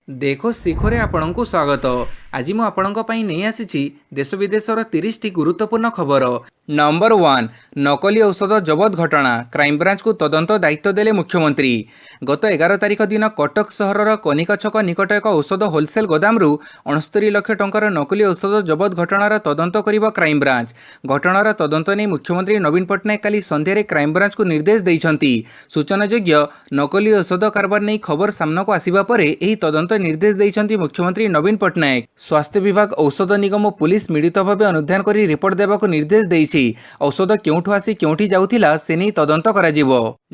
देखो ଶିଖରେ ଆପଣଙ୍କୁ ସ୍ୱାଗତ। ଆଜି ମୁଁ ଆପଣଙ୍କ ପାଇଁ ନେଇ ଆସିଛି ଦେଶ ବିଦେଶର 30ଟି ଗୁରୁତ୍ୱପୂର୍ଣ୍ଣ ଖବର। ନମ୍ବର 1, ନକଲି ଔଷଧ ଜବତ ଘଟଣା, କ୍ରାଇମବ୍ରାଞ୍ଚକୁ ତଦନ୍ତ ଦାୟିତ୍ୱ ଦେଲେ ମୁଖ୍ୟମନ୍ତ୍ରୀ। ଗତ 11 ତାରିଖ ଦିନ କଟକ ସହରର କନିକା ଛକ ନିକଟ ଏକ ଔଷଧ ହୋଲସେଲ ଗୋଦାମରୁ 69 ଲକ୍ଷ ଟଙ୍କାର ନକଲି ଔଷଧ ଜବତ ଘଟଣାର ତଦନ୍ତ କରିବ କ୍ରାଇମବ୍ରାଞ୍ଚ। ଘଟଣାର ତଦନ୍ତ ନେଇ ମୁଖ୍ୟମନ୍ତ୍ରୀ ନବୀନ ପଟ୍ଟନାୟକ କାଲି ସନ୍ଧ୍ୟାରେ କ୍ରାଇମବ୍ରାଞ୍ଚକୁ ନିର୍ଦ୍ଦେଶ ଦେଇଛନ୍ତି। ସୂଚନାଯୋଗ୍ୟ, ନକଲି ଔଷଧ କାରବାର ନେଇ ଖବର ସାମ୍ନାକୁ ଆସିବା ପରେ ଏହି ତଦନ୍ତ ନିର୍ଦ୍ଦେଶ ଦେଇଛନ୍ତି ମୁଖ୍ୟମନ୍ତ୍ରୀ ନବୀନ ପଟ୍ଟନାୟକ। ସ୍ୱାସ୍ଥ୍ୟ ବିଭାଗ, ଔଷଧ ନିଗମ ଓ ପୁଲିସ ମିଳିତ ଭାବେ ଅନୁଧ୍ୟାନ କରି ରିପୋର୍ଟ ଦେବାକୁ ନିର୍ଦ୍ଦେଶ ଦେଇଛି। ଔଷଧ କେଉଁଠୁ ଆସି କେଉଁଠି ଯାଉଥିଲା ସେ ନେଇ ତଦନ୍ତ କରାଯିବ।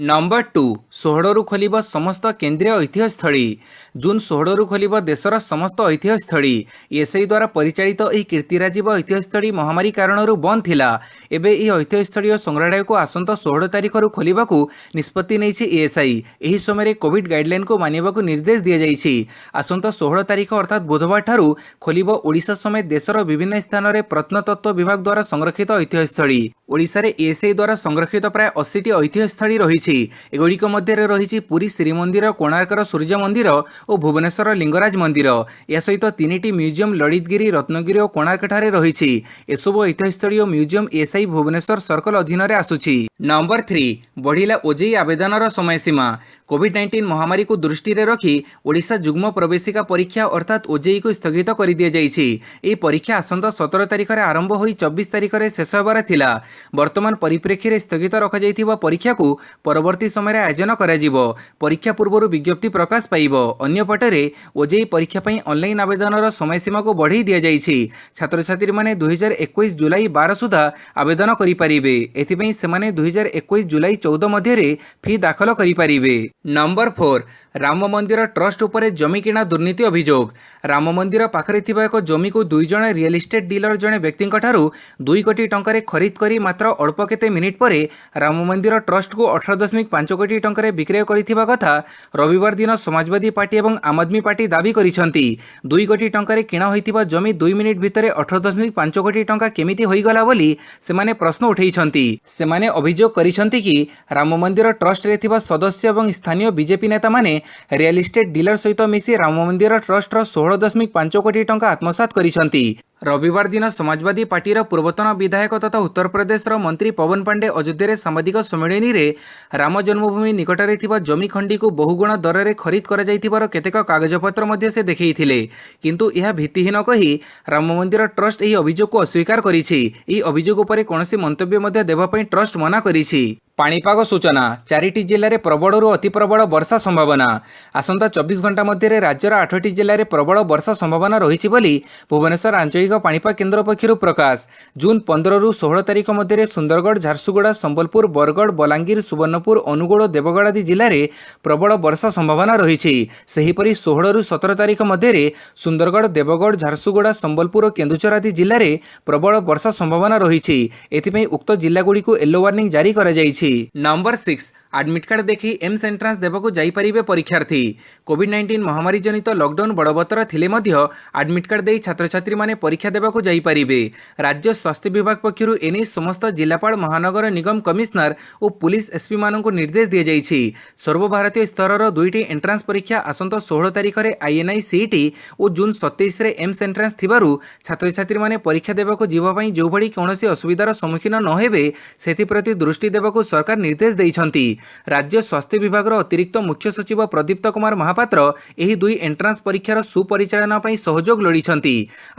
ନମ୍ବର 2, 16ରୁ ଖୋଲିବ ସମସ୍ତ କେନ୍ଦ୍ରୀୟ ଐତିହ୍ୟସ୍ଥଳୀ। ଜୁନ୍ 16ରୁ ଖୋଲିବ ଦେଶର ସମସ୍ତ ଐତିହ୍ୟସ୍ଥଳୀ। ଏଏସ୍ଆଇ ଦ୍ୱାରା ପରିଚାଳିତ ଏହି କୀର୍ତ୍ତିରାଜିବ ଐତିହ୍ୟସ୍ଥଳୀ ମହାମାରୀ କାରଣରୁ ବନ୍ଦ ଥିଲା। ଏବେ ଏହି ଐତିହ୍ୟସ୍ଥଳୀ ଓ ସଂଗ୍ରହାଳୟକୁ ଆସନ୍ତା 16 ତାରିଖରୁ ଖୋଲିବାକୁ ନିଷ୍ପତ୍ତି ନେଇଛି ଏଏସ୍ଆଇ। ଏହି ସମୟରେ କୋଭିଡ୍ ଗାଇଡଲାଇନକୁ ମାନିବାକୁ ନିର୍ଦ୍ଦେଶ ଦିଆଯାଇଛି। ଆସନ୍ତା 16 ତାରିଖ ଅର୍ଥାତ୍ ବୁଧବାର ଠାରୁ ଖୋଲିବ ଓଡ଼ିଶା ସମେତ ଦେଶର ବିଭିନ୍ନ ସ୍ଥାନରେ ପ୍ରତ୍ନତତ୍ତ୍ୱ ବିଭାଗ ଦ୍ୱାରା ସଂରକ୍ଷିତ ଐତିହ୍ୟସ୍ଥଳୀ। ଓଡ଼ିଶାରେ ଏଏସ୍ଆଇ ଦ୍ୱାରା ସଂରକ୍ଷିତ ପ୍ରାୟ 80ଟି ଐତିହ୍ୟସ୍ଥଳୀ ରହିଛି। ଏଗୁଡ଼ିକ ମଧ୍ୟରେ ରହିଛି ପୁରୀ ଶ୍ରୀମନ୍ଦିର, କୋଣାର୍କର ସୂର୍ଯ୍ୟ ମନ୍ଦିର ଓ ଭୁବନେଶ୍ୱର ଲିଙ୍ଗରାଜ ମନ୍ଦିର। ଏହା ସହିତ 3ଟି ମ୍ୟୁଜିୟମ ଲଳିତଗିରି, ରତ୍ନଗିରି ଓ କୋଣାର୍କଠାରେ ରହିଛି। ଏସବୁ ଐତିହ୍ୟସ୍ଥଳୀ ଓ ମ୍ୟୁଜିୟମ ଏଏସ୍ଆଇ ଭୁବନେଶ୍ୱର ସର୍କଲ ଅଧୀନରେ ଆସୁଛି। ନମ୍ବର 3, ବଢ଼ିଲା ଓଜେଇ ଆବେଦନର ସମୟସୀମା। କୋଭିଡ୍-19 ମହାମାରୀକୁ ଦୃଷ୍ଟିରେ ରଖି ଓଡ଼ିଶା ଯୁଗ୍ମ ପ୍ରବେଶିକା ପରୀକ୍ଷା ଅର୍ଥାତ୍ ଓଜେଇକୁ ସ୍ଥଗିତ କରିଦିଆଯାଇଛି। ଏହି ପରୀକ୍ଷା ଆସନ୍ତା 17 ତାରିଖରେ ଆରମ୍ଭ ହୋଇ 24 ତାରିଖରେ ଶେଷ ହେବାର ଥିଲା। ବର୍ତ୍ତମାନ ପରିପ୍ରେକ୍ଷୀରେ ସ୍ଥଗିତ ରଖାଯାଇଥିବା ପରୀକ୍ଷାକୁ ପରବର୍ତ୍ତୀ ସମୟରେ ଆୟୋଜନ କରାଯିବ। ପରୀକ୍ଷା ପୂର୍ବରୁ ବିଜ୍ଞପ୍ତି ପ୍ରକାଶ ପାଇବ। ଅନ୍ୟପଟରେ ଓଜେଇ ପରୀକ୍ଷା ପାଇଁ ଅନଲାଇନ୍ ଆବେଦନର ସମୟସୀମାକୁ ବଢ଼ାଇ ଦିଆଯାଇଛି। ଛାତ୍ରଛାତ୍ରୀମାନେ 2021 ଜୁଲାଇ 12 ସୁଦ୍ଧା ଆବେଦନ କରିପାରିବେ। ଏଥିପାଇଁ ସେମାନେ 2021 ଜୁଲାଇ 14 ମଧ୍ୟରେ ଫି ଦାଖଲ କରିପାରିବେ। ନମ୍ବର 4, ରାମ ମନ୍ଦିର ଟ୍ରଷ୍ଟ ଉପରେ ଜମି କିଣା ଦୁର୍ନୀତି ଅଭିଯୋଗ। ରାମ ମନ୍ଦିର ପାଖରେ ଥିବା ଏକ ଜମିକୁ 2 ଜଣ ରିଏଲ୍ ଇଷ୍ଟେଟ୍ ଡିଲର ଜଣେ ବ୍ୟକ୍ତିଙ୍କଠାରୁ 2 କୋଟି ଟଙ୍କାରେ ଖରିଦ କରି ମାତ୍ର ଅଳ୍ପ କେତେ ମିନିଟ୍ ପରେ ରାମ ମନ୍ଦିର ଟ୍ରଷ୍ଟକୁ 18.5 କୋଟି ଟଙ୍କାରେ ବିକ୍ରୟ କରିଥିବା କଥା ରବିବାର ଦିନ ସମାଜବାଦୀ ପାର୍ଟି ଏବଂ ଆମ୍ ଆଦମୀ ପାର୍ଟି ଦାବି କରିଛନ୍ତି। 2 କୋଟି ଟଙ୍କାରେ କିଣା ହୋଇଥିବା ଜମି 2 ମିନିଟ୍ ଭିତରେ 18.5 କୋଟି ଟଙ୍କା କେମିତି ହୋଇଗଲା ବୋଲି ସେମାନେ ପ୍ରଶ୍ନ ଉଠାଇଛନ୍ତି। ସେମାନେ ଅଭିଯୋଗ କରିଛନ୍ତି କି ରାମ ମନ୍ଦିର ଟ୍ରଷ୍ଟରେ ଥିବା ସଦସ୍ୟ ଏବଂ ସ୍ଥାନୀୟ ବିଜେପି ନେତାମାନେ ରିଏଲ୍ ଇଷ୍ଟେଟ୍ ଡିଲର ସହିତ ମିଶି ରାମ ମନ୍ଦିର ଟ୍ରଷ୍ଟର 16.5 କୋଟି ଟଙ୍କା ଆତ୍ମସାତ କରିଛନ୍ତି। ରବିବାର ଦିନ ସମାଜବାଦୀ ପାର୍ଟିର ପୂର୍ବତନ ବିଧାୟକ ତଥା ଉତ୍ତରପ୍ରଦେଶର ମନ୍ତ୍ରୀ ପବନ ପାଣ୍ଡେ ଅଯୋଧ୍ୟାରେ ସାମ୍ବାଦିକ ସମ୍ମିଳନୀରେ ରାମ ଜନ୍ମଭୂମି ନିକଟରେ ଥିବା ଜମି ଖଣ୍ଡିକୁ ବହୁଗୁଣ ଦରରେ ଖରିଦ କରାଯାଇଥିବାର କେତେକ କାଗଜପତ୍ର ମଧ୍ୟ ସେ ଦେଖାଇଥିଲେ। କିନ୍ତୁ ଏହା ଭିତ୍ତିହୀନ କହି ରାମ ମନ୍ଦିର ଟ୍ରଷ୍ଟ ଏହି ଅଭିଯୋଗକୁ ଅସ୍ୱୀକାର କରିଛି। ଏହି ଅଭିଯୋଗ ଉପରେ କୌଣସି ମନ୍ତବ୍ୟ ମଧ୍ୟ ଦେବା ପାଇଁ ଟ୍ରଷ୍ଟ ମନା କରିଛି। ପାଣିପାଗ ସୂଚନା, 4ଟି ଜିଲ୍ଲାରେ ପ୍ରବଳରୁ ଅତି ପ୍ରବଳ ବର୍ଷା ସମ୍ଭାବନା। ଆସନ୍ତା 24 ଘଣ୍ଟା ମଧ୍ୟରେ ରାଜ୍ୟର 8ଟି ଜିଲ୍ଲାରେ ପ୍ରବଳ ବର୍ଷା ସମ୍ଭାବନା ରହିଛି ବୋଲି ଭୁବନେଶ୍ୱର ଆଞ୍ଚଳିକ ପାଣିପାଗ କେନ୍ଦ୍ର ପକ୍ଷରୁ ପ୍ରକାଶ। ଜୁନ୍ 15ରୁ 16 ତାରିଖ ମଧ୍ୟରେ ସୁନ୍ଦରଗଡ଼, ଝାରସୁଗୁଡ଼ା, ସମ୍ବଲପୁର, ବରଗଡ଼, ବଲାଙ୍ଗୀର, ସୁବର୍ଣ୍ଣପୁର, ଅନୁଗୁଳ ଓ ଦେବଗଡ଼ ଆଦି ଜିଲ୍ଲାରେ ପ୍ରବଳ ବର୍ଷା ସମ୍ଭାବନା ରହିଛି। ସେହିପରି 16ରୁ 17 ତାରିଖ ମଧ୍ୟରେ ସୁନ୍ଦରଗଡ଼, ଦେବଗଡ଼, ଝାରସୁଗୁଡ଼ା, ସମ୍ବଲପୁର ଓ କେନ୍ଦୁଝର ଆଦି ଜିଲ୍ଲାରେ ପ୍ରବଳ ବର୍ଷା ସମ୍ଭାବନା ରହିଛି। ଏଥିପାଇଁ ଉକ୍ତ ଜିଲ୍ଲାଗୁଡ଼ିକୁ ୟେଲୋ ୱାର୍ଣ୍ଣିଂ ଜାରି କରାଯାଇଛି। ନମ୍ବର 6, ଆଡମିଟ୍ କାର୍ଡ ଦେଖି ଏମ୍ସ ଏଣ୍ଟ୍ରାନ୍ସ ଦେବାକୁ ଯାଇପାରିବେ ପରୀକ୍ଷାର୍ଥୀ। କୋଭିଡ୍-19 ମହାମାରୀ ଜନିତ ଲକଡାଉନ ବଳବତ୍ତର ଥିଲେ ମଧ୍ୟ ଆଡମିଟ୍ କାର୍ଡ ଦେଇ ଛାତ୍ରଛାତ୍ରୀମାନେ ପରୀକ୍ଷା ଦେବାକୁ ଯାଇପାରିବେ। ରାଜ୍ୟ ସ୍ୱାସ୍ଥ୍ୟ ବିଭାଗ ପକ୍ଷରୁ ଏନେଇ ସମସ୍ତ ଜିଲ୍ଲାପାଳ, ମହାନଗର ନିଗମ କମିଶନର ଓ ପୁଲିସ ଏସ୍ପିମାନଙ୍କୁ ନିର୍ଦ୍ଦେଶ ଦିଆଯାଇଛି। ସର୍ବଭାରତୀୟ ସ୍ତରର 2ଟି ଏଣ୍ଟ୍ରାନ୍ସ ପରୀକ୍ଷା ଆସନ୍ତା 16 ତାରିଖରେ ଆଇଏନ୍ଆଇ ସିଇଟି ଓ ଜୁନ୍ 27ରେ ଏମ୍ସ ଏଣ୍ଟ୍ରାନ୍ସ ଥିବାରୁ ଛାତ୍ରଛାତ୍ରୀମାନେ ପରୀକ୍ଷା ଦେବାକୁ ଯିବା ପାଇଁ ଯେଉଁଭଳି କୌଣସି ଅସୁବିଧାର ସମ୍ମୁଖୀନ ନ ହେବେ ସେଥିପ୍ରତି ଦୃଷ୍ଟି ଦେବାକୁ ସରକାର ନିର୍ଦ୍ଦେଶ ଦେଇଛନ୍ତି। ରାଜ୍ୟ ସ୍ୱାସ୍ଥ୍ୟ ବିଭାଗର ଅତିରିକ୍ତ ମୁଖ୍ୟ ସଚିବ ପ୍ରଦୀପ୍ତ କୁମାର ମହାପାତ୍ର ଏହି 2 ଏଣ୍ଟ୍ରାନ୍ସ ପରୀକ୍ଷାର ସୁପରିଚାଳନା ପାଇଁ ସହଯୋଗ ଲୋଡ଼ିଛନ୍ତି।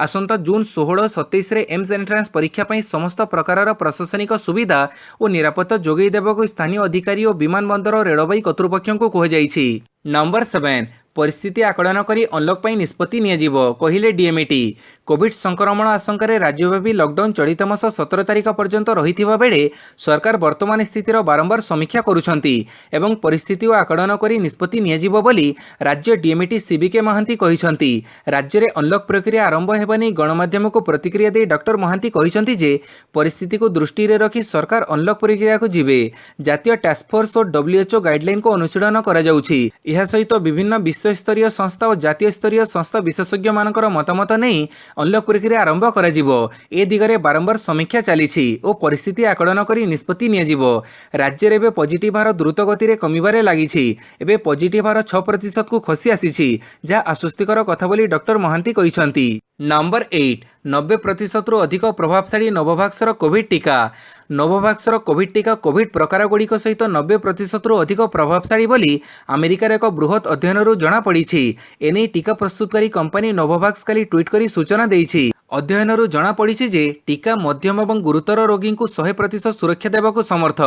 ଆସନ୍ତା ଜୁନ୍ 16-27ରେ ଏମ୍ସ ଏଣ୍ଟ୍ରାନ୍ସ ପରୀକ୍ଷା ପାଇଁ ସମସ୍ତ ପ୍ରକାରର ପ୍ରଶାସନିକ ସୁବିଧା ଓ ନିରାପତ୍ତା ଯୋଗାଇ ଦେବାକୁ ସ୍ଥାନୀୟ ଅଧିକାରୀ ଓ ବିମାନ ବନ୍ଦର ଓ ରେଳବାଇ କର୍ତ୍ତୃପକ୍ଷଙ୍କୁ କୁହାଯାଇଛି। ନମ୍ବର 7, ପରିସ୍ଥିତି ଆକଳନ କରି ଅନଲକ୍ ପାଇଁ ନିଷ୍ପତ୍ତି ନିଆଯିବ, କହିଲେ ଡିଏମ୍ଇଟି। କୋଭିଡ୍ ସଂକ୍ରମଣ ଆଶଙ୍କାରେ ରାଜ୍ୟବ୍ୟାପୀ ଲକଡାଉନ ଚଳିତ ମାସ 17 ତାରିଖ ପର୍ଯ୍ୟନ୍ତ ରହିଥିବା ବେଳେ ସରକାର ବର୍ତ୍ତମାନ ସ୍ଥିତିର ବାରମ୍ବାର ସମୀକ୍ଷା କରୁଛନ୍ତି ଏବଂ ପରିସ୍ଥିତି ଆକଳନ କରି ନିଷ୍ପତ୍ତି ନିଆଯିବ ବୋଲି ରାଜ୍ୟ ଡିଏମ୍ଇଟି ସିବିକେ ମହାନ୍ତି କହିଛନ୍ତି। ରାଜ୍ୟରେ ଅନଲକ୍ ପ୍ରକ୍ରିୟା ଆରମ୍ଭ ହେବା ନେଇ ଗଣମାଧ୍ୟମକୁ ପ୍ରତିକ୍ରିୟା ଦେଇ ଡକ୍ଟର ମହାନ୍ତି କହିଛନ୍ତି ଯେ ପରିସ୍ଥିତିକୁ ଦୃଷ୍ଟିରେ ରଖି ସରକାର ଅନଲକ୍ ପ୍ରକ୍ରିୟାକୁ ଯିବେ। ଜାତୀୟ ଟାସ୍କଫୋର୍ସ ଓ WHO ଗାଇଡଲାଇନକୁ ଅନୁଶୀଳନ କରାଯାଉଛି। ଏହା ସହିତ ବିଭିନ୍ନ ବିଶ୍ୱସ୍ତରୀୟ ସଂସ୍ଥା ଓ ଜାତୀୟ ସ୍ତରୀୟ ସଂସ୍ଥା ବିଶେଷଜ୍ଞମାନଙ୍କର ମତାମତ ନେଇ ଅନ୍ଲକ୍ ପ୍ରକ୍ରିୟା ଆରମ୍ଭ କରାଯିବ। ଏ ଦିଗରେ ବାରମ୍ବାର ସମୀକ୍ଷା ଚାଲିଛି ଓ ପରିସ୍ଥିତି ଆକଳନ କରି ନିଷ୍ପତ୍ତି ନିଆଯିବ। ରାଜ୍ୟରେ ଏବେ ପଜିଟିଭ୍ ହାର ଦ୍ରୁତ ଗତିରେ କମିବାରେ ଲାଗିଛି। ଏବେ ପଜିଟିଭ୍ ହାର 6%କୁ ଖସି ଆସିଛି, ଯାହା ଆଶ୍ୱସ୍ତିକର କଥା ବୋଲି ଡକ୍ଟର ମହାନ୍ତି କହିଛନ୍ତି। ନମ୍ବର 8, 90%ରୁ ଅଧିକ ପ୍ରଭାବଶାଳୀ ନୋଭୋଭାକ୍ସର କୋଭିଡ୍ ଟିକା। ନୋଭୋଭାକ୍ସର କୋଭିଡ୍ ଟିକା କୋଭିଡ୍ ପ୍ରକାରଗୁଡ଼ିକ ସହିତ 90%ରୁ ଅଧିକ ପ୍ରଭାବଶାଳୀ ବୋଲି ଆମେରିକାର ଏକ ବୃହତ୍ ଅଧ୍ୟୟନରୁ ଜଣାପଡ଼ିଛି। ଏନେଇ ଟିକା ପ୍ରସ୍ତୁତକାରୀ କମ୍ପାନୀ ନୋଭୋଭାକ୍ସ କାଲି ଟ୍ୱିଟ୍ କରି ସୂଚନା ଦେଇଛି। ଅଧ୍ୟୟନରୁ ଜଣାପଡ଼ିଛି ଯେ ଟିକା ମଧ୍ୟମ ଏବଂ ଗୁରୁତର ରୋଗୀଙ୍କୁ 100% ସୁରକ୍ଷା ଦେବାକୁ ସମର୍ଥ।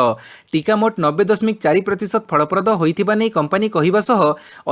ଟିକା ମୋଟ 90.4% ଫଳପ୍ରଦ ହୋଇଥିବା ନେଇ କମ୍ପାନୀ କହିବା ସହ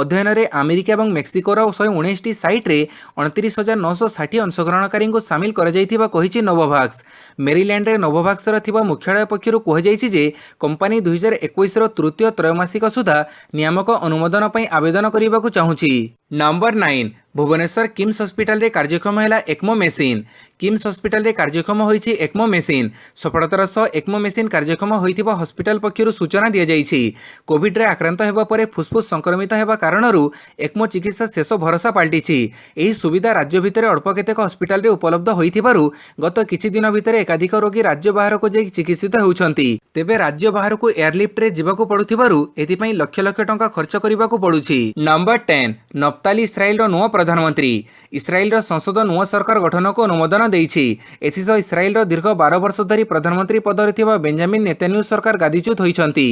ଅଧ୍ୟୟନରେ ଆମେରିକା ଏବଂ ମେକ୍ସିକୋର 119ଟି ସାଇଟ୍ରେ 29,960 ଅଂଶଗ୍ରହଣକାରୀଙ୍କୁ ସାମିଲ କରାଯାଇଥିବା କହିଛି ନୋଭୋଭାକ୍ସ। ମେରିଲ୍ୟାଣ୍ଡରେ ନୋଭୋଭାକ୍ସର ଥିବା ମୁଖ୍ୟାଳୟ ପକ୍ଷରୁ କୁହାଯାଇଛି ଯେ କମ୍ପାନୀ 2021ର ତୃତୀୟ ତ୍ରୈମାସିକ ସୁଦ୍ଧା ନିୟାମକ ଅନୁମୋଦନ ପାଇଁ ଆବେଦନ କରିବାକୁ ଚାହୁଁଛି। ନମ୍ବର 9, ଭୁବନେଶ୍ୱର କିମ୍ସ ହସ୍ପିଟାଲରେ କାର୍ଯ୍ୟକ୍ଷମ ହେଲା ଏକ୍ମୋ ମେସିନ୍। କିମ୍ସ ହସ୍ପିଟାଲରେ କାର୍ଯ୍ୟକ୍ଷମ ହୋଇଛି ଏକ୍ମୋ ମେସିନ୍। ସଫଳତାର ସହ ଏକ୍ମୋ ମେସିନ୍ କାର୍ଯ୍ୟକ୍ଷମ ହୋଇଥିବା ହସ୍ପିଟାଲ ପକ୍ଷରୁ ସୂଚନା ଦିଆଯାଇଛି। କୋଭିଡ୍ରେ ଆକ୍ରାନ୍ତ ହେବା ପରେ ଫୁସ୍ଫୁସ୍ ସଂକ୍ରମିତ ହେବା କାରଣରୁ ଏକ୍ମୋ ଚିକିତ୍ସା ଶେଷ ଭରସା ପାଲଟିଛି। ଏହି ସୁବିଧା ରାଜ୍ୟ ଭିତରେ ଅଳ୍ପ କେତେକ ହସ୍ପିଟାଲରେ ଉପଲବ୍ଧ ହୋଇଥିବାରୁ ଗତ କିଛି ଦିନ ଭିତରେ ଏକାଧିକ ରୋଗୀ ରାଜ୍ୟ ବାହାରକୁ ଯାଇ ଚିକିତ୍ସିତ ହେଉଛନ୍ତି। ତେବେ ରାଜ୍ୟ ବାହାରକୁ ଏୟାରଲିଫ୍ଟରେ ଯିବାକୁ ପଡୁଥିବାରୁ ଏଥିପାଇଁ ଲକ୍ଷ ଲକ୍ଷ ଟଙ୍କା ଖର୍ଚ୍ଚ କରିବାକୁ ପଡୁଛି। ନମ୍ବର 10, ନଫ୍ତାଲି ଇସ୍ରାଏଲର ନୂଆ ପ୍ରଧାନମନ୍ତ୍ରୀ। ଇସ୍ରାଏଲର ସଂସଦ ନୂଆ ସରକାର ଗଠନକୁ ଅନୁମୋଦନ ଦେଇଛି। ଏଥିସହ ଇସ୍ରାଏଲର ଦୀର୍ଘ 12 ବର୍ଷ ଧରି ପ୍ରଧାନମନ୍ତ୍ରୀ ପଦରେ ଥିବା ବେଞ୍ଜାମିନ୍ ନେତାନ୍ୟାହୁ ସରକାର ଗାଦିଚ୍ୟୁତ ହୋଇଛନ୍ତି।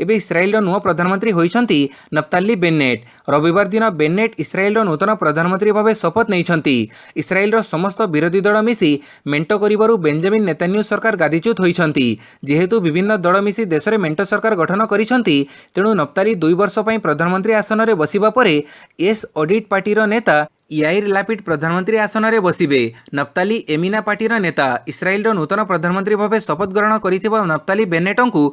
ଏବେ ଇସ୍ରାଏଲର ନୂଆ ପ୍ରଧାନମନ୍ତ୍ରୀ ହୋଇଛନ୍ତି ନଫ୍ତାଲି ବେନ୍ନେଟ୍। ରବିବାର ଦିନ ବେନ୍ନେଟ୍ ଇସ୍ରାଏଲର ନୂତନ ପ୍ରଧାନମନ୍ତ୍ରୀ ଭାବେ ଶପଥ ନେଇଛନ୍ତି। ଇସ୍ରାଏଲର ସମସ୍ତ ବିରୋଧୀ ଦଳ ମିଶି ମେଣ୍ଟ କରିବାରୁ ବେଞ୍ଜାମିନ୍ ନେତାନ୍ୟାହୁ ସରକାର ଗାଦିଚ୍ୟୁତ ହୋଇଛନ୍ତି। ଯେହେତୁ ବିଭିନ୍ନ ଦଳ ମିଶି ଦେଶରେ ମେଣ୍ଟ ସରକାର ଗଠନ କରିଛନ୍ତି, ତେଣୁ ନଫ୍ତାଲି 2 ବର୍ଷ ପାଇଁ ପ୍ରଧାନମନ୍ତ୍ରୀ ଆସନରେ ବସିବା ପରେ ଏସ୍ ଅଡିଟ୍ ପାର୍ଟିର ନେତା ୟାଇର୍ ଲାପିଡ୍ ପ୍ରଧାନମନ୍ତ୍ରୀ ଆସନରେ ବସିବେ। ନଫ୍ତାଲି ଏମିନା ପାର୍ଟିର ନେତା ଇସ୍ରାଏଲର ନୂତନ ପ୍ରଧାନମନ୍ତ୍ରୀ ଭାବେ ଶପଥ ଗ୍ରହଣ କରିଥିବା ନଫ୍ତାଲି ବେନ୍ନେଟ୍ଙ୍କୁ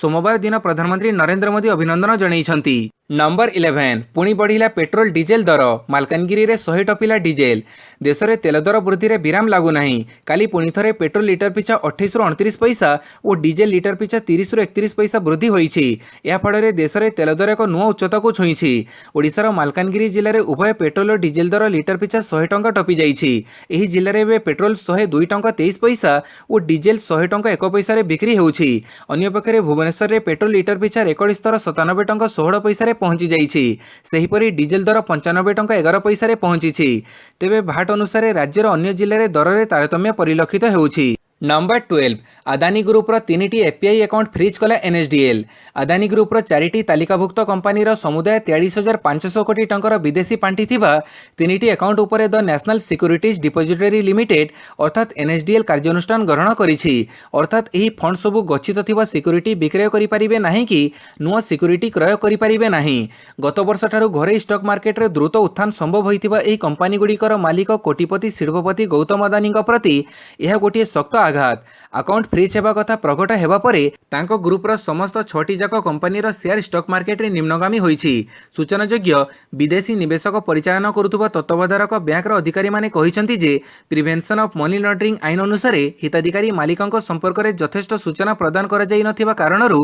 ସୋମବାର ଦିନ ପ୍ରଧାନମନ୍ତ୍ରୀ ନରେନ୍ଦ୍ର ମୋଦି ଅଭିନନ୍ଦନ ଜଣାଇଛନ୍ତି। ନମ୍ବର 11, ପୁଣି ବଢ଼ିଲା ପେଟ୍ରୋଲ ଡିଜେଲ ଦର। ମାଲକାନଗିରିରେ 100 ଟପିଲା ଡିଜେଲ। ଦେଶରେ ତେଲ ଦର ବୃଦ୍ଧିରେ ବିରାମ ଲାଗୁନାହିଁ। କାଲି ପୁଣି ଥରେ ପେଟ୍ରୋଲ ଲିଟର ପିଛା 28ରୁ 29 ପଇସା ଓ ଡିଜେଲ ଲିଟର ପିଛା 30ରୁ 31 ପଇସା ବୃଦ୍ଧି ହୋଇଛି। ଏହା ଫଳରେ ଦେଶରେ ତେଲ ଦର ଏକ ନୂଆ ଉଚ୍ଚତାକୁ ଛୁଇଁଛି। ଓଡ଼ିଶାର ମାଲକାନଗିରି ଜିଲ୍ଲାରେ ଉଭୟ ପେଟ୍ରୋଲ ଓ ଡିଜେଲ ଦର ଲିଟର ପିଛା 100 ଟଙ୍କା ଟପି ଯାଇଛି। ଏହି ଜିଲ୍ଲାରେ ଏବେ ପେଟ୍ରୋଲ 102 ଟଙ୍କା 23 ପଇସା ଓ ଡିଜେଲ 100 ଟଙ୍କା 1 ପଇସାରେ ବିକ୍ରି ହେଉଛି। ଅନ୍ୟପକ୍ଷରେ ଭୁବନେଶ୍ୱରରେ ପେଟ୍ରୋଲ ଲିଟର ପିଛା ରେକର୍ଡ ସ୍ତର 97 ଟଙ୍କା 16 ପଇସାରେ ପହଞ୍ଚି ଯାଇଛି। ସେହିପରି ଡିଜେଲ ଦର 95 ଟଙ୍କା 11 ପଇସାରେ ପହଞ୍ଚିଛି। ତେବେ ଭାଟ ଅନୁସାରେ ରାଜ୍ୟର ଅନ୍ୟ ଜିଲ୍ଲାରେ ଦରରେ ତାରତମ୍ୟ ପରିଲକ୍ଷିତ ହେଉଛି। ନମ୍ବର 12, ଆଦାନୀ ଗ୍ରୁପର 3ଟି ଏଫ୍ଆଇ ଆକାଉଣ୍ଟ ଫ୍ରିଜ୍ କଲା ଏନ୍ଏସ୍ଡିଏଲ୍। ଆଦାନୀ ଗ୍ରୁପର 4ଟି ତାଲିକାଭୁକ୍ତ କମ୍ପାନୀର ସମୁଦାୟ 43,500 କୋଟି ଟଙ୍କାର ବିଦେଶୀ ପାଣ୍ଠି ଥିବା 3ଟି ଆକାଉଣ୍ଟ ଉପରେ ଦ ନ୍ୟାସନାଲ୍ ସିକ୍ୟୁରିଟିଜ୍ ଡିପୋଜିଟରୀ ଲିମିଟେଡ୍ ଅର୍ଥାତ୍ ଏନ୍ଏସ୍ଡିଏଲ୍ କାର୍ଯ୍ୟାନୁଷ୍ଠାନ ଗ୍ରହଣ କରିଛି। ଅର୍ଥାତ୍ ଏହି ଫଣ୍ଡ ସବୁ ଗଚ୍ଛିତ ଥିବା ସିକ୍ୟୁରିଟି ବିକ୍ରୟ କରିପାରିବେ ନାହିଁ କି ନୂଆ ସିକ୍ୟୁରିଟି କ୍ରୟ କରିପାରିବେ ନାହିଁ। ଗତ ବର୍ଷଠାରୁ ଘରୋଇ ଷ୍ଟକ୍ ମାର୍କେଟରେ ଦ୍ରୁତ ଉତ୍ଥାନ ସମ୍ଭବ ହୋଇଥିବା ଏହି କମ୍ପାନୀଗୁଡ଼ିକର ମାଲିକ କୋଟିପତି ଶିଳ୍ପପତି ଗୌତମ ଅଦାନୀଙ୍କ ପ୍ରତି ଏହା ଗୋଟିଏ ଶକ୍ତ ଆଘାତ। ଆକାଉଣ୍ଟ ଫ୍ରିଜ୍ ହେବା କଥା ପ୍ରଘଟ ହେବା ପରେ ତାଙ୍କ ଗ୍ରୁପର ସମସ୍ତ 6ଟି ଯାକ କମ୍ପାନୀର ସେୟାର ଷ୍ଟକ୍ ମାର୍କେଟରେ ନିମ୍ନଗାମୀ ହୋଇଛି। ସୂଚନାଯୋଗ୍ୟ, ବିଦେଶୀ ନିବେଶକ ପରିଚାଳନା କରୁଥିବା ତତ୍ତ୍ୱାବଧାରକ ବ୍ୟାଙ୍କର ଅଧିକାରୀମାନେ କହିଛନ୍ତି ଯେ ପ୍ରିଭେନ୍ସନ୍ ଅଫ୍ ମନି ଲଣ୍ଡରିଂ ଆଇନ ଅନୁସାରେ ହିତାଧିକାରୀ ମାଲିକଙ୍କ ସମ୍ପର୍କରେ ଯଥେଷ୍ଟ ସୂଚନା ପ୍ରଦାନ କରାଯାଇନଥିବା କାରଣରୁ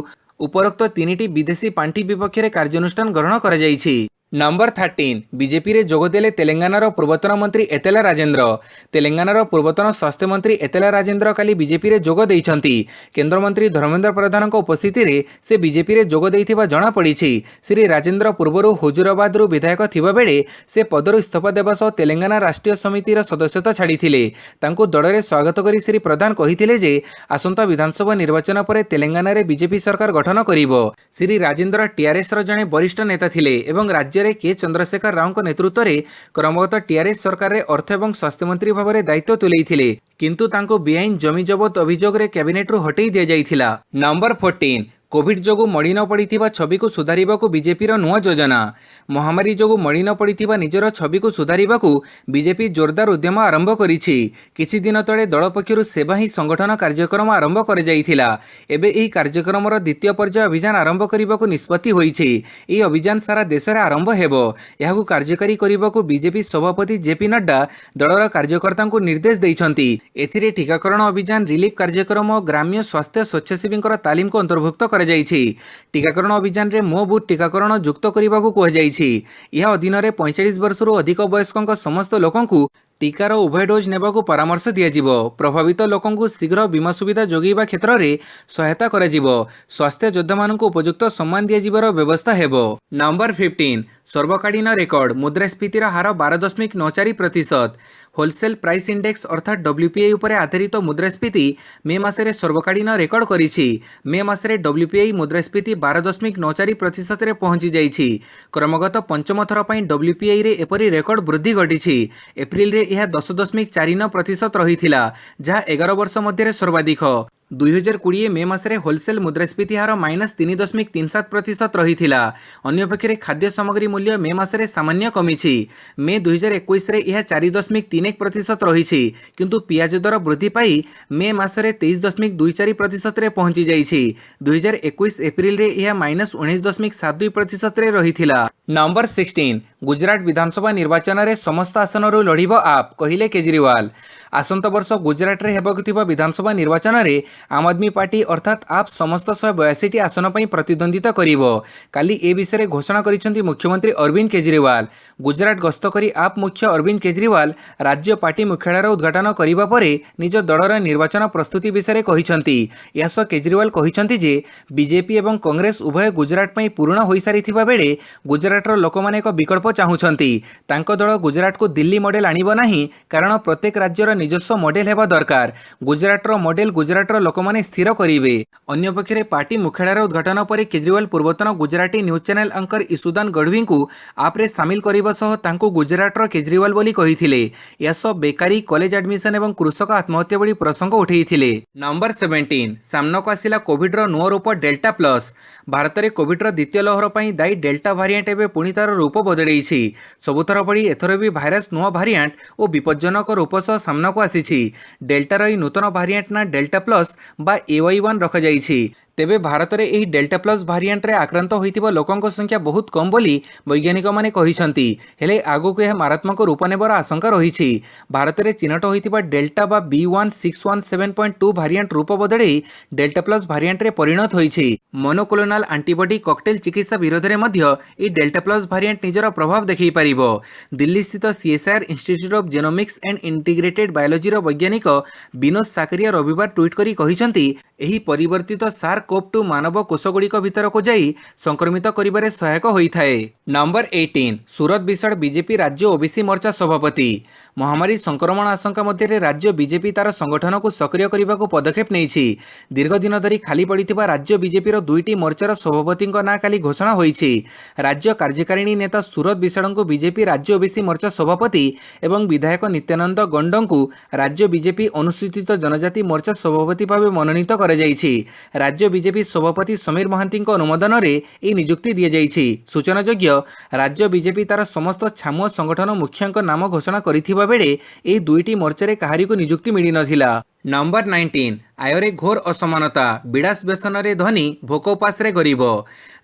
ଉପରୋକ୍ତ 3ଟି ବିଦେଶୀ ପାଣ୍ଠି ବିପକ୍ଷରେ କାର୍ଯ୍ୟାନୁଷ୍ଠାନ ଗ୍ରହଣ କରାଯାଇଛି। ନମ୍ବର 13, ବିଜେପିରେ ଯୋଗଦେଲେ ତେଲେଙ୍ଗାନାର ପୂର୍ବତନ ମନ୍ତ୍ରୀ ଏତେଲା ରାଜେନ୍ଦ୍ର। ତେଲେଙ୍ଗାନାର ପୂର୍ବତନ ସ୍ୱାସ୍ଥ୍ୟମନ୍ତ୍ରୀ ଏତେଲା ରାଜେନ୍ଦ୍ର କାଲି ବିଜେପିରେ ଯୋଗ ଦେଇଛନ୍ତି। କେନ୍ଦ୍ରମନ୍ତ୍ରୀ ଧର୍ମେନ୍ଦ୍ର ପ୍ରଧାନଙ୍କ ଉପସ୍ଥିତିରେ ସେ ବିଜେପିରେ ଯୋଗ ଦେଇଥିବା ଜଣାପଡ଼ିଛି। ଶ୍ରୀ ରାଜେନ୍ଦ୍ର ପୂର୍ବରୁ ହୁଜୁରାବାଦରୁ ବିଧାୟକ ଥିବାବେଳେ ସେ ପଦରୁ ଇସ୍ତଫା ଦେବା ସହ ତେଲେଙ୍ଗାନା ରାଷ୍ଟ୍ରୀୟ ସମିତିର ସଦସ୍ୟତା ଛାଡ଼ିଥିଲେ। ତାଙ୍କୁ ଦଳରେ ସ୍ୱାଗତ କରି ଶ୍ରୀ ପ୍ରଧାନ କହିଥିଲେ ଯେ ଆସନ୍ତା ବିଧାନସଭା ନିର୍ବାଚନ ପରେ ତେଲେଙ୍ଗାନାରେ ବିଜେପି ସରକାର ଗଠନ କରିବ। ଶ୍ରୀ ରାଜେନ୍ଦ୍ର ଟିଆର୍ଏସ୍ର ଜଣେ ବରିଷ୍ଠ ନେତା ଥିଲେ ଏବଂ ରାଜ୍ୟରେ କେ ଚନ୍ଦ୍ରଶେଖର ରାଓଙ୍କ ନେତୃତ୍ୱରେ କ୍ରମାଗତ ଟିଆର୍ଏସ୍ ସରକାରରେ ଅର୍ଥ ଏବଂ ସ୍ୱାସ୍ଥ୍ୟମନ୍ତ୍ରୀ ଭାବରେ ଦାୟିତ୍ୱ ତୁଲେଇଥିଲେ। କିନ୍ତୁ ତାଙ୍କୁ ବେଆଇନ ଜମି ଜବତ ଅଭିଯୋଗରେ କ୍ୟାବିନେଟ୍ରୁ ହଟେଇ ଦିଆଯାଇଥିଲା। ନମ୍ବର 14, କୋଭିଡ୍ ଯୋଗୁଁ ମଳି ନ ପଡ଼ିଥିବା ଛବିକୁ ସୁଧାରିବାକୁ ବିଜେପିର ନୂଆ ଯୋଜନା। ମହାମାରୀ ଯୋଗୁଁ ମଳି ନ ପଡ଼ିଥିବା ନିଜର ଛବିକୁ ସୁଧାରିବାକୁ ବିଜେପି ଜୋରଦାର ଉଦ୍ୟମ ଆରମ୍ଭ କରିଛି। କିଛି ଦିନ ତଳେ ଦଳ ପକ୍ଷରୁ ସେବା ହିଁ ସଂଗଠନ କାର୍ଯ୍ୟକ୍ରମ ଆରମ୍ଭ କରାଯାଇଥିଲା। ଏବେ ଏହି କାର୍ଯ୍ୟକ୍ରମର ଦ୍ୱିତୀୟ ପର୍ଯ୍ୟାୟ ଅଭିଯାନ ଆରମ୍ଭ କରିବାକୁ ନିଷ୍ପତ୍ତି ହୋଇଛି। ଏହି ଅଭିଯାନ ସାରା ଦେଶରେ ଆରମ୍ଭ ହେବ। ଏହାକୁ କାର୍ଯ୍ୟକାରୀ କରିବାକୁ ବିଜେପି ସଭାପତି ଜେପି ନଡ୍ଡା ଦଳର କାର୍ଯ୍ୟକର୍ତ୍ତାଙ୍କୁ ନିର୍ଦ୍ଦେଶ ଦେଇଛନ୍ତି। ଏଥିରେ ଟିକାକରଣ ଅଭିଯାନ, ରିଲିଫ୍ କାର୍ଯ୍ୟକ୍ରମ ଓ ଗ୍ରାମ୍ୟ ସ୍ୱାସ୍ଥ୍ୟ ସ୍ୱେଚ୍ଛାସେବୀଙ୍କର ତାଲିମକୁ ଅନ୍ତର୍ଭୁକ୍ତ କରାଯାଇଛି। କରାଯାଇଛି। टीकाकरण अभियान में मो बुथ टीकाकरण युक्त करने को कहुଯାଇଛି। यह अधीन 45 वर्षରୁ अधिक वयस्कों समस्त लोकंकु टीकार उभय डोज नेबाकू परामर्श दियाजिबो। प्रभावित लोकंकु शीघ्र बीमा सुविधा जोगैबा क्षेत्र में सहायता कराजिबो। स्वास्थ्य योद्धामानंकु उपयुक्त सम्मान दियाजिबार व्यवस्था हेबो। नंबर 15 सर्वकालीन रेकर्ड मुद्रास्फीतिर हार 12.94%। होलसेल प्राइस इंडेक्स अर्थात डब्ल्यूपीआई उपरे आधारित मुद्रास्फीति मे मासरे सर्वकालीन रेकर्ड करिछि। मे मासरे डब्ल्यूपीआई मुद्रास्फीति 12.94% रे पहुंची जाइछि। क्रमगत पंचम थर पई डब्ल्यूपीआई रे एपरि रेकर्ड वृद्धि घटिछि। एप्रिल रे यह 10.49% रहिथिला, जहाँ 11 वर्ष मध्य सर्वाधिक। 2020 मे मासरे होलसेल मुद्रास्फीति हार -3.37% रहिथिला। अन्य पक्षरे खाद्य सामग्री मूल्य मे मासरे सामान्य कमिछि। मे 2021 रे यह 4.31% रहिछि, किंतु पियाज दर वृद्धि पाई मे मासरे 23.24% रे पहुंची जाइछि। 2021 एप्रिल रे यह -19.72% रे रहिथिला। नंबर 16 गुजरात विधानसभा निर्वाचन रे समस्त आसन रु लड़िबो आप, कहिले केजरीवाल। आसंत वर्ष गुजरात रे हेबाकु थिबा विधानसभा निर्वाचन रे आम आदमी पार्टी अर्थात आप समस्त 182 आसन पर प्रतिद्वंदिता करिबो। काली ए विषय घोषणा करिसेंती मुख्यमंत्री अरविंद केजरीवाल। गुजरात गस्त करी आप मुख्य अरविंद केजरीवाल राज्य पार्टी मुख्यालय उद्घाटन करिबा परे निज दलर निर्वाचन प्रस्तुति विषय कहिसेंती। यास केजरीवाल कहिसेंती जे बीजेपी एवं कांग्रेस उभय गुजरात पई पूर्ण होई सारिथिबा बेले गुजरातर लोकमाने एक विकल्प चाहुछंती। तांको दल गुजरात को दिल्ली मॉडल आनिबो नाही, कारण प्रत्येक राज्यर निजस्व मॉडल हेबा दरकार। गुजरातर मॉडल गुजरातर लोकमाने स्थिर करिवे। अन्य पक्षरे पार्टी मुख्यालय उद्घाटन पर केजरीवाल पूर्वतन गुजराती न्यूज चैनल अंकर ईसुदान गढ़वी को आपरे सामिल करने सह तांको गुजरातर केजरीवाल बोली कहिथिले। यासह बेकारी, कॉलेज एडमिशन एवं कृषक आत्महत्या भली प्रसंग उठेइथिले। नंबर 17 सामनाको आसिला कोविड रो नुआ रूप डेल्टा प्लस। भारत में कोविड रो द्वितीय लहर पर दायी डेल्टा भारिएंट एवं पुणी तार रूप बदलैछि। सबुथर भली एथर भी भाइरस नुआ भारिएंट और विपज्जनक रूप सह सामनाको आसिछि। डेल्टार यह नूतन भारिएंट ना डेल्टा प्लस बा AY1 रखाଯାଇଛି। तेबे भारत में यही डेल्टा प्लस भारिएंट रे आक्रांत होइतिबा लोकंक संख्या बहुत कम बोली वैज्ञानिक माने कहिसंती। हेले आगो को यह मारात्मक रूप नेबार आशंका रहिछि। भारत में चिन्हट होइतिबा डेल्टा बा B1617.2 भारिएंट रूप बदले डेल्टा प्लस भारिएंट रे परिणत होइछि। मोनोक्लोनाल एंटीबॉडी कॉकटेल चिकित्सा विरोध रे मध्य ई डेल्टा प्लस भारिएंट निजर प्रभाव देखै परिबो। दिल्ली स्थित CSIR institute of genomics and integrated biology रो वैज्ञानिक विनोद साकरिया रविवार ट्वीट करी कहिसंती एही परिवर्तित SARS-CoV-2 मानव कोषगुड़िक भितर को जाई संक्रमित करिबारे सहायक होइथाए। नंबर 18 सूरत विशाल बीजेपी राज्य ओबीसी मोर्चा सभापति। महामारी संक्रमण आशंका मध्य राज्य बीजेपी तार संगठन को सक्रिय करने को पदक्षेप नहीं। दीर्घ दिन धरी खाली पड़ा राज्य बीजेपी दुईटी मोर्चार सभापति ना काली घोषणा होइछि। राज्य कार्यकारिणी नेता सूरत विशाल को बीजेपी राज्य ओबीसी मोर्चा सभापति एवं विधायक नित्यानंद गंड को राज्य बीजेपी अनुसूचित जनजाति मोर्चा सभापति भाव मनोनीत कर राज्य बीजेपी सभापति समीर महांती अनुमोदन रे ए नियुक्ति दि जाइछि। सूचनायोग्य राज्य बीजेपी तार समस्त छामुआ संगठन मुख्यांक नाम घोषणा करिथिबा बेले ए दुईटी मोर्चारे काहारी को नियुक्ति मिली नथिला। नंबर 19 आयरे घोर असमानता विलास व्यसन रे धनी भोक उपास रे गरीब।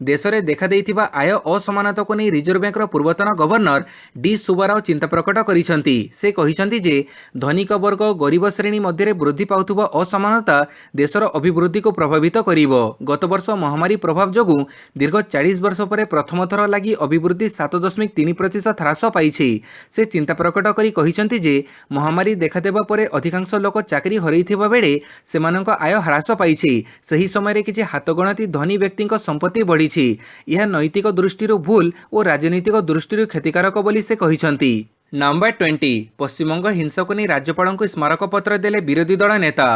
देश में देखा देइथिबा आय असमानता को नहीं रिजर्व बैंक पूर्वतन गवर्नर डी सुब्बाराव चिंता प्रकट करिसंती। से कहिसंती जे धनिक वर्ग गरीब श्रेणी मध्य वृद्धि पाउथुबा असमानता देशर अभिवृद्धि को प्रभावित करिवो। गत वर्ष महामारी प्रभाव जोगु दीर्घ 40 वर्ष पर प्रथम थर लगी अभिवृद्धि 7.3% ह्रास पाइछि। से चिंता प्रकट करी कहिसंती जे महामारी देखादेबा परे अधिकांश लोक चाकरी हरैथिबा बेले सेमानंक आय ह्रास पाइछि। सही समय किछि हाथगणती धनी व्यक्ति संपत्ति बढ़ी। यह नैतिक दृष्टि भूल और राजनीतिक दृष्टि क्षतिकारक बोली से कहिसंती। नंबर 20 पश्चिमबंग हिंसा को नहीं राज्यपाल को स्मारक पत्र देले विरोधी दल नेता।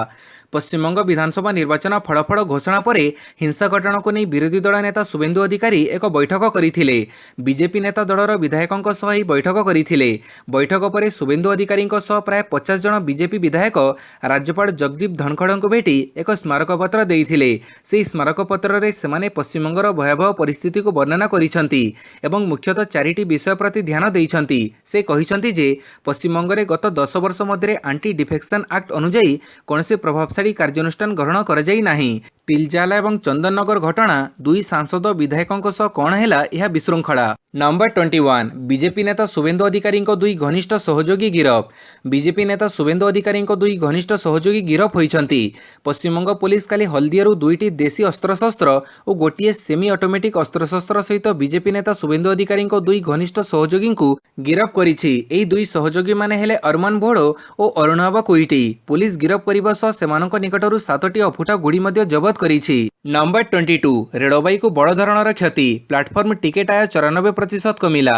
पश्चिमबंग विधानसभा निर्वाचन फलाफल घोषणा पर हिंसा घटना को नहीं विरोधी दल नेता शुभेन्दु अधिकारी एक बैठक करथिले। बीजेपी नेता दलर विधायकों सह ही बैठक करथिले। बैठक पर शुभेन्दु अधिकारी सह प्राय 50 जन बीजेपी विधायक राज्यपाल जगदीप धनखड़ को भेटी एक स्मारक पत्र देइथिले। से स्मारक पत्र रे सेमाने पश्चिमबंगर भयावह परिस्थिति को वर्णना करिसंती एवं मुख्यतः 4टी विषय प्रति ध्यान देइछंती। से कहिसंती जे पश्चिमबंग रे गत 10 वर्ष मध्य एंटी डिफेक्शन एक्ट अनुसार कौनसी प्रभावशाली कार्यानुष्ठान ग्रहण कर जाई नाही। तिलजाला एवं चंदननगर घटना दुई सांसद विधायकों सह कौन हैला यह विशृंखला। नंबर 21 बीजेपी नेता शुभेन्दु अधिकारी दुई घनिष्ठ सहयोगी गिरफ। बीजेपी नेता शुभेन्दु अधिकारी दुई घनिष्ठ सहयोगी गिरफ होइछंती। पश्चिमबंग पुलिस काली हल्दियारू दुईटी देशी अस्त्रशस्त्र और गोटे सेमी ऑटोमेटिक अस्त्रशस्त्र सहित बीजेपी नेता शुभेन्दु अधिकारी दुई घनिष्ठ सहयोगी गिरफ करिछि। एही दुई सहयोगी माने हेले अरमान भोड़ो और अरुणाभ कुईटी। पुलिस गिरफ करने सह सेमानक निकटरू 7टी अफुटा गुड़ी मध्य जबत करिछि। नंबर 22 रेलबाई को बड़ धरणर क्षति। प्लाटफर्म टिकेट आय 94% कमिला।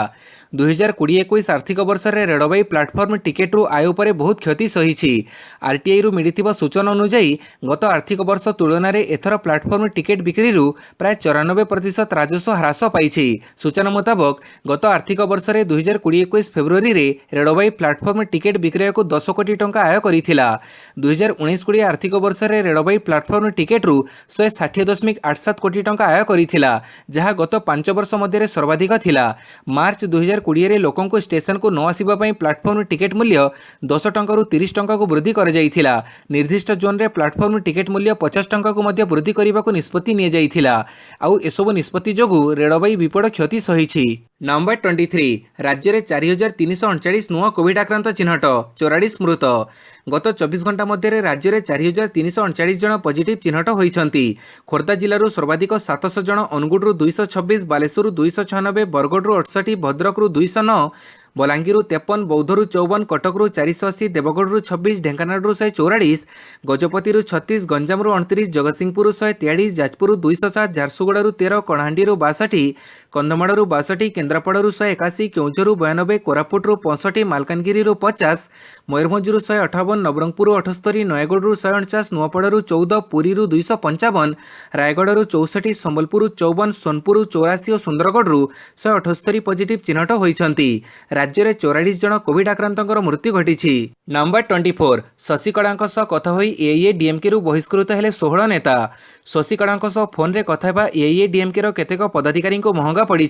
2020-21 आर्थिक वर्ष में रेलबाई प्लाटफर्म टिकेट रु आय पर बहुत क्षति सही। आरटीआई रु मिलिथिबा सूचना अनुसार गत आर्थिक वर्ष तुलन में एथर प्लाटफर्म टिकेट बिक्री रु प्राय 94% राजस्व ह्रास पाई। सूचना मुताबक गत आर्थिक वर्ष में 2020-21 फेब्रुआरी रे रेलबाई प्लाटफर्म टिकेट विक्रय को 10 कोटी टंका आय करिथिला। 2019-20 आर्थिक वर्ष में रेलबाई प्लाटफर्म टिकेट रु 160.87 कोटी टंका आय करिथिला, जहां गत 5 वर्ष मध्य सर्वाधिक थिला। मार्च 2020 रे लोकों को स्टेशन को न आसिबा पई प्लाटफर्म टिकेट मूल्य 10 टंका रु 30 टंका को वृद्धि कर जाइथिला। निर्दिष्ट जोन रे प्लाटफर्म टिकेट मूल्य 50 टंका को मध्य वृद्धि करने को निष्पत्ति निया जाइथिला। आउ एसबु निष्पत्ति जोगु रेलबाई विपद क्षति सहिछि। नंबर 23 राज्य में 4339 नुआ कोविड आक्रांत चिन्हट, 44 मृत। गत 24 घंटा मध्य राज्य में 4339 जन पॉजिटिव चिन्हट होइछंती। खोर्धा जिलूर सर्वाधिक 700 जन, अनुगुड़ 226, बालेश्वर 296, बरगढ़ 68, भद्रक 209, बलांगीर 53, बौद्धरू 54, कटकरू 480, देवगढ़ 26, ढेंकानाल 144, गजपति 36, गंजाम 29, जगतसिंहपुर 143, जाजपुर 207, झारसुगुड़ा 13, कणाहांडी 62, कंधमाड़ 62, केन्द्रापड़ा 181, केउझर 92, कोरापुट 65, मालकानगिरी 50, मयूरभंज 158, नवरंगपुर 78, नयगढ़ 149, नुआपड़ा 14, पुरी 255, रायगढ़ 64, संबलपुर 54, सोनपुर 84 और सुंदरगढ़ 178 पॉजिटिव चिन्हट होइछंती। राज्य में 44 जन कोविड आक्रांतଙ୍କର मृत्यु घटी। नंबर 24 शशिकला कथा हो एआईएडीएमके रु बहिष्कृत हेले 16 नेता। शशिकला फोन रे कथा एआईएडीएमके केतेक पदाधिकारी महंगा पड़ी।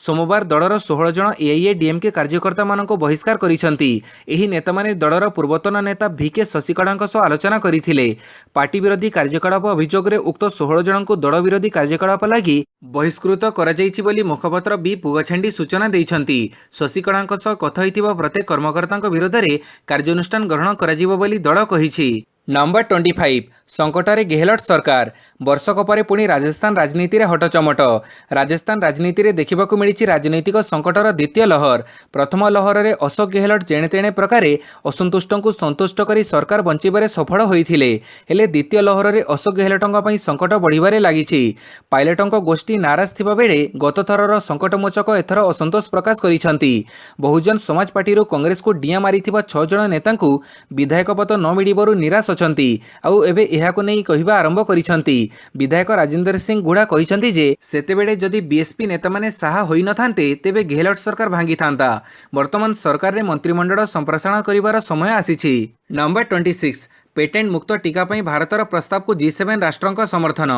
सोमवार दलर 16 जन एआईएडीएमके कार्यकर्ता मान बहिष्कार करिसेंती। एही नेता माने दलर पूर्वतन नेता भिके शशिकला आलोचना करथिले। पार्टी विरोधी कार्यकलाप अभियोग रे उक्त 16 जन को दल विरोधी कार्यकलाप लगी बहिष्कृत करा जाइछि बोली मुखपात्र बी पुगछेंडी सूचना दैछंती। शशिकला कथा होइतिबा प्रत्येक कर्मकर्ता विरोध में कार्यानुष्ठान ग्रहण करा बोली दल कहिछि। नंबर 25 संकटरे गेहलोत सरकार। वर्षक पर पुणी राजस्थान राजनीति रे हटचमट। राजस्थान राजनीति रे देखा मिली राजनैतिक संकटर द्वितीय लहर। प्रथम लहर रे अशोक गेहलोत जेणे तेणे प्रकारे असंतुष्ट को संतुष्ट करी सरकार बंचाइबारे सफल होइथिले। हेले द्वितीय लहर रे अशोक गेहलोतଙ୍କ ପାଇଁ संकट बढ़िबारे लागिछि। पायलटଙ୍କ गोष्ठी नाराज थिबा बेले गत थरर संकटमोचक एथर असंतोष प्रकाश करिसंती। बहुजन समाज पार्टी रो कांग्रेस को डिया मारिथिबा 6 जण नेतांकु विधायक पद न मिलिबारु निराश अछंती। आउ एबे एहाको नै कहिबा आरंभ करिसंती। विधायक राजेंद्र सिंह गुड़ा कहिसंती जे सेतेबेले जदि बीएसपी नेता माने साहा होई नथान्ते तेबे गेहलोत सरकार भांगी थांता। वर्तमान सरकार रे मंत्रिमंडल संप्रसारण करिवार समय आसीछि। नंबर 26 पेटेंट मुक्त टीका पई भारतर प्रस्ताव को G7 राष्ट्रों समर्थन।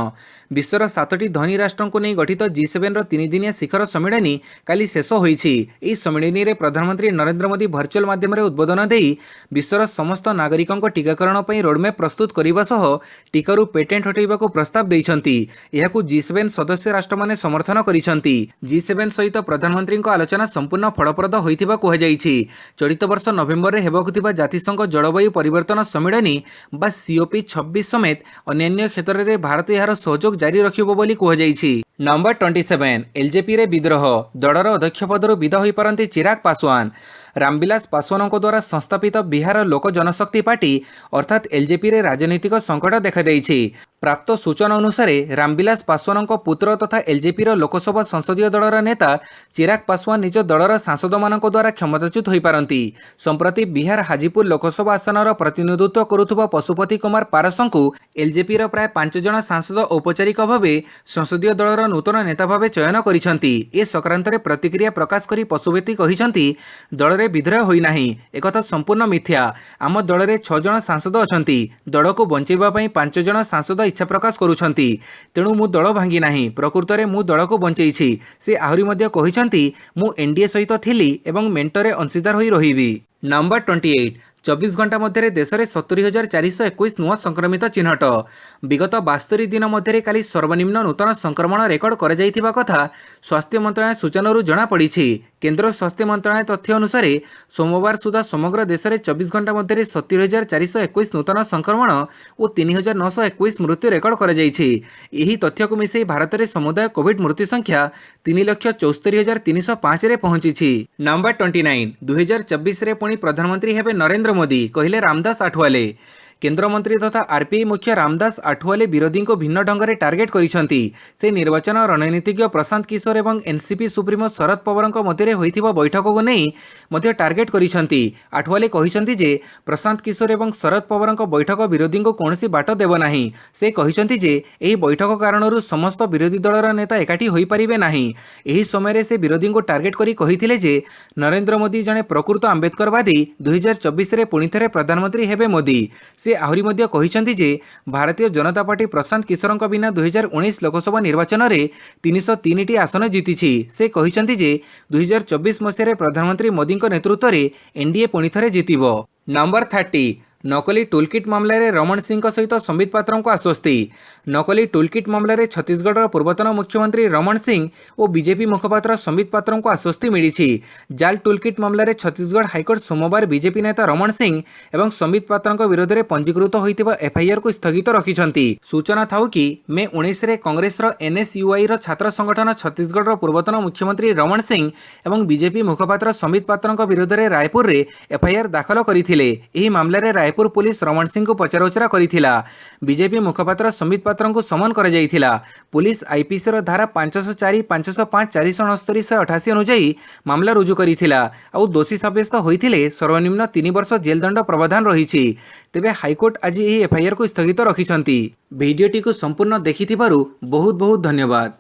विश्वर 7टी धनी राष्ट्रों को नहीं गठित G7 रो 3 दिनिया शिखर सम्मेलन काली शेष होईछि। एही सम्मेलन रे प्रधानमंत्री नरेंद्र मोदी वर्चुअल माध्यम रे उद्बोधन देई विश्वर समस्त नागरिकों टीकाकरण पई रोडमैप प्रस्तुत करने सह टीकारु पेटेंट हटाइबा को प्रस्ताव दैछंती। एहाकु G7 सदस्य राष्ट्र माने समर्थन करिसंती। G7 सहित प्रधानमंत्री आलोचना संपूर्ण फलप्रद होइतिबा कुहा जाइछि। चलित वर्ष नवेम्बर रे हेबाकु थिबा जातिसंघ जलवायु परिवर्तन सम्मेलन बा COP 26 समेत अन्य क्षेत्र में भारत यार सहयोग जारी रखिबो बोली कहुଯାଇଛି। नंबर 27 एलजेपी रे विद्रोह। दलर अध्यक्ष पदरु विदा होई पारंती चिराग पासवान। रामविलास पासवान द्वारा संस्थापित बिहार लोक जनशक्ति पार्टी अर्थात एलजेपी रे राजनीतिक संकट देखा देइछि। प्राप्त सूचना अनुसार रामविलास पासवान पुत्र तथा एलजेपी लोकसभा संसदीय दलर नेता चिराग पासवान निज दलर सांसद मान द्वारा क्षमताच्युत होई पारंती। संप्रति बिहार हाजीपुर लोकसभा आसनर प्रतिनिधित्व करुथुबा पशुपति कुमार पारसंकु एलजेपी प्राय 5 जन सांसद औपचारिक भाव संसदीय दलर नूतन नेता भाव चयन करिसंती। ए संक्रांत रे प्रतिक्रिया प्रकाश करी पशुपति कहिसंती दल रे विद्रोह होई नाही, एकथा संपूर्ण मिथ्या। आम दल रे 6 जन सांसद अछंती। दल को बंचाइबा पई 5 जन सांसद इच्छा प्रकाश करुछंती। तेणु मु दल भांगी नाही, प्रकृत रे मु दल को बंचाइछि। से आहुरी मध्य कहिसंती मु एनडीए सहित थिली एवं मेंटरे अंशीदार होई रहिबी। नंबर 28 24 घंटा मध्य देश में 70,421 नुआ संक्रमित चिन्हट। विगत 72 दिन मध्य काली सर्वनिम्न नूतन संक्रमण रेकर्ड कर कथा स्वास्थ्य मंत्रालय सूचना जनापड़ी। केंद्र स्वास्थ्य मंत्रालय तथ्य अनुसार सोमवार सुधा समग्र देश में 24 घंटा मध्य 70,421 नूतन संक्रमण और 3,921 मृत्यु रेकर्ड कर तथ्य को मिसई भारत में समुदाय कोविड मृत्यु संख्या 3,74,305 पहुंची। नंबर 29 2024 रे पुणी प्रधानमंत्री हेबे नरेंद्र मोदी कहले रामदास आठवाले। केंद्र मंत्री तथा आरपीआई मुख्य रामदास आठवाले विरोधी को भिन्न ढंग से टार्गेट करिसेंती। से निर्वाचन रणनीतिज्ञ प्रशांत किशोर एवं एनसीपी सुप्रीमो शरद पवार मध्य होइथिबा बैठक को नहीं मध्य टार्गेट करिसेंती। आठवाले कहिसेंती जे प्रशांत किशोर एवं शरद पवार बैठक विरोधी को कौनसी बाट देव नाही। से कहिसेंती जे एही बैठक कारणरू समस्त विरोधी दलर नेता एकाठी होई परिबे नाही। एही समय से विरोधी को टार्गेट करी कहिथिले जे नरेंद्र मोदी जने प्रकृत आंबेडकरवादी 2024 रे पुणी थरे प्रधानमंत्री हेबे मोदी। से आहरी मध्य कहिसेंती जे भारतीय जनता पार्टी प्रशांत किशोर बिना 2019 लोकसभा निर्वाचन में 303 टी आसन जीतिछि। से कहिसेंती जे 2024 मसीह प्रधानमंत्री मोदी नेतृत्व में एनडीए पुणी थरे जीतिबो। नंबर 30 नकली टूलकिट मामलें रमण सिंह सहित संबित पात्रों को आश्वस्ति। नकली टूलकिट मामलें छत्तीसगढ़ पूर्वतन मुख्यमंत्री रमण सिंह और बीजेपी मुखपात्र संबित पात्रों को आश्वस्ति मिली। जाल टूलकिट मामलें छत्तीसगढ़ हाइकोर्ट सोमवार बीजेपी नेता रमण सिंह और संबित पात्रों विरोध में पंजीकृत होता एफआईआर को स्थगित रखिंट। सूचना था कि मे 19 में कांग्रेस एनएसयूआई छात्र संगठन छत्तीसगढ़ पूर्वतन मुख्यमंत्री रमण सिंह और बीजेपी मुखपात्र संबित पात्रों विरोध में रायपुर में एफआईआर दाखल करते। मामलें रायपुर पुलिस रमण सिंह को पचराउचरा करिथिला। बीजेपी मुखपात्र संबित पात्रों को समन कर जाइथिला। पुलिस आईपीसी धारा 504, 505, 469, 188 अनुଯାयी मामला रुजु करिथिला और दोषी साब्यस्त होइथिले सर्वनिम्न 3 वर्ष जेल दंड प्रावधान रहिछि। तेबे हाईकोर्ट आज एही एफआईआर को स्थगित रखिछंती। भिडियोटी को संपूर्ण देखिथिबारु बहुत बहुत धन्यवाद।